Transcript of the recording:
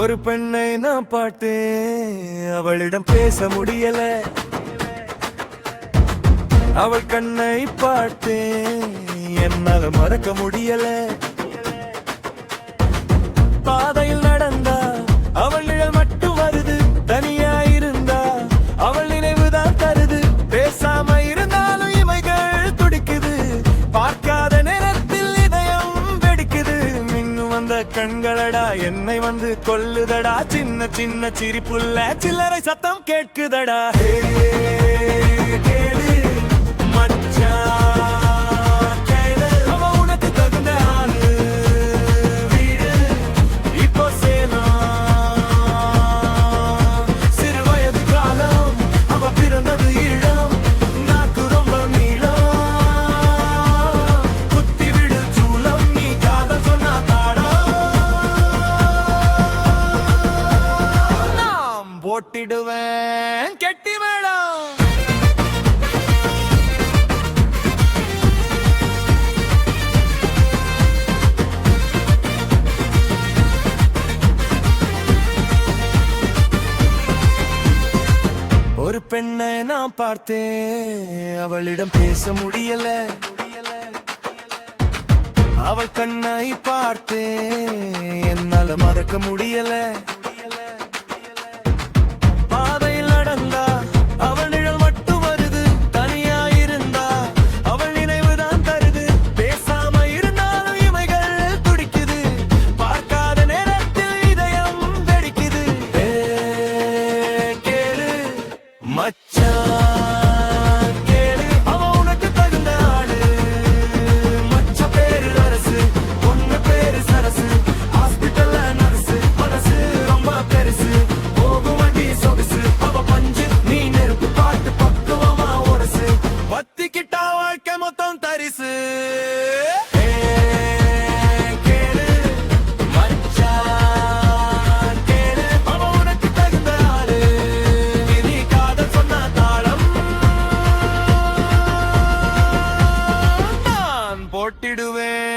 ஒரு பெண்ணை நான் பார்த்தேன், அவளிடம் பேச முடியல. அவள் கண்ணை பார்த்தேன், என்னால மறக்க முடியல. பாதையில் நடந்தா அவள் நிழல் மட்டும் வருது, தனியா இருந்தா அவள் நினைவுதான் தருது. பேசாம இருந்தாலும் இமைகள் துடிக்குது, பார்க்காத நேரத்தில் இதயம் வெடிக்குது. மின்னும் அந்த கண்களடா என்னை வந்து கொல்லுதடா, சின்ன சின்ன சிரிப்புள்ள சில்லறை சத்தம் கேட்குதடா. கேளு மச்சான், கேளு, அவ உனக்கு தகுந்த ஆளு. வீடு இப்போ சேலம், சிறு வயது காலம், அவ பிறந்தது ஈழம். நாக்கு ரொம்ப நீளம், குத்தி விடு சூலம், நீ காதல் சொன்னா தாடம். நாம் போட்டிடுவேன் கெட்டி மேளம். ஒரு பெண்ணை நான் பார்த்தேன், அவளிடம் பேச முடியல. அவள் கண்ணை பார்த்தேன், என்னால மறக்க முடியல. பாதையில் நடந்தா அவள் நிழல் மட்டும் வருது, தனியா இருந்தா அவள் நினைவுதான் தருது. பேசாம இருந்தாலும் இமைகள் துடிக்குது, பார்க்காத நேரத்தில் இதயம் வெடிக்குது. கேளு மச்சான், கேளு, அவ உனக்கு தகுந்த ஆளு. மச்ச பேரு அரசு, பொண்ணு பேரு சரசு, ஹாஸ்பிட்டல்ல நர்சு, மனசு ரொம்ப பெருசு. போகும் வண்டி சொகுசு, அவ பஞ்சு நீ நெருப்பு, பாட்டு பக்குவமா ஒரசு. பத்திக்கிட்டா வாழ்க்கை மொத்தம் தரிசு. கேளு மச்சான், கேளு, அவ உனக்கு தகுந்த ஆளு. நீ காதல் சொன்ன தாளம் நான் போட்டிடுவேன்.